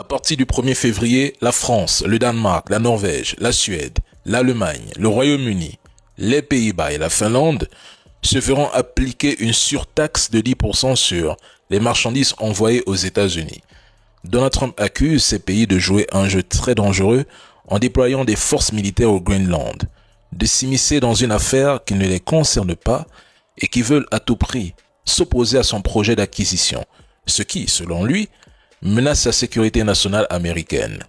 À partir du 1er février, la France, le Danemark, la Norvège, la Suède, l'Allemagne, le Royaume-Uni, les Pays-Bas et la Finlande se verront appliquer une surtaxe de 10% sur les marchandises envoyées aux États-Unis. Donald Trump accuse ces pays de jouer un jeu très dangereux en déployant des forces militaires au Groenland, de s'immiscer dans une affaire qui ne les concerne pas et qui veulent à tout prix s'opposer à son projet d'acquisition, ce qui, selon lui, menace la sécurité nationale américaine.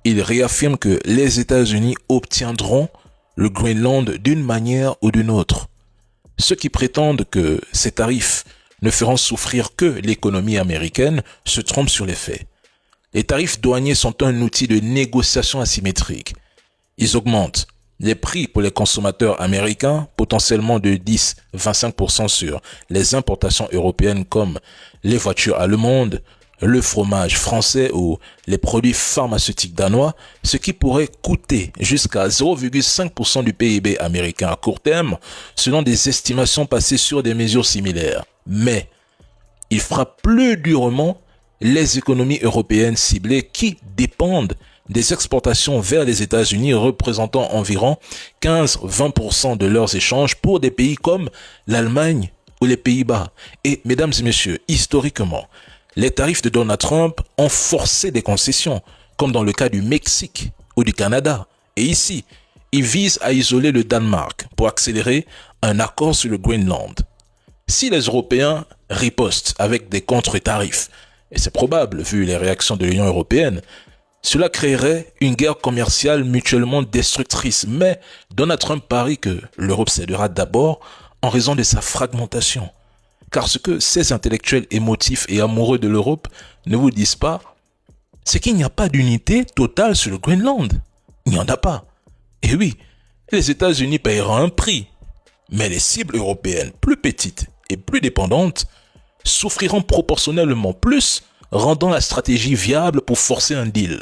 Il réaffirme que les États-Unis obtiendront le Groenland d'une manière ou d'une autre. Ceux qui prétendent que ces tarifs ne feront souffrir que l'économie américaine se trompent sur les faits. Les tarifs douaniers sont un outil de négociation asymétrique. Ils augmentent les prix pour les consommateurs américains, potentiellement de 10-25% sur les importations européennes comme les voitures allemandes, le fromage français ou les produits pharmaceutiques danois, ce qui pourrait coûter jusqu'à 0,5% du PIB américain à court terme, selon des estimations passées sur des mesures similaires. Mais il frappe plus durement les économies européennes ciblées qui dépendent des exportations vers les États-Unis représentant environ 15-20% de leurs échanges pour des pays comme l'Allemagne ou les Pays-Bas. Et mesdames et messieurs, historiquement, les tarifs de Donald Trump ont forcé des concessions, comme dans le cas du Mexique ou du Canada. Et ici, il vise à isoler le Danemark pour accélérer un accord sur le Groenland. Si les Européens ripostent avec des contre-tarifs, et c'est probable vu les réactions de l'Union européenne, cela créerait une guerre commerciale mutuellement destructrice. Mais Donald Trump parie que l'Europe cédera d'abord en raison de sa fragmentation. Car ce que ces intellectuels émotifs et amoureux de l'Europe ne vous disent pas, c'est qu'il n'y a pas d'unité totale sur le Groenland. Il n'y en a pas. Et oui, les États-Unis paieront un prix. Mais les cibles européennes plus petites et plus dépendantes souffriront proportionnellement plus, rendant la stratégie viable pour forcer un deal.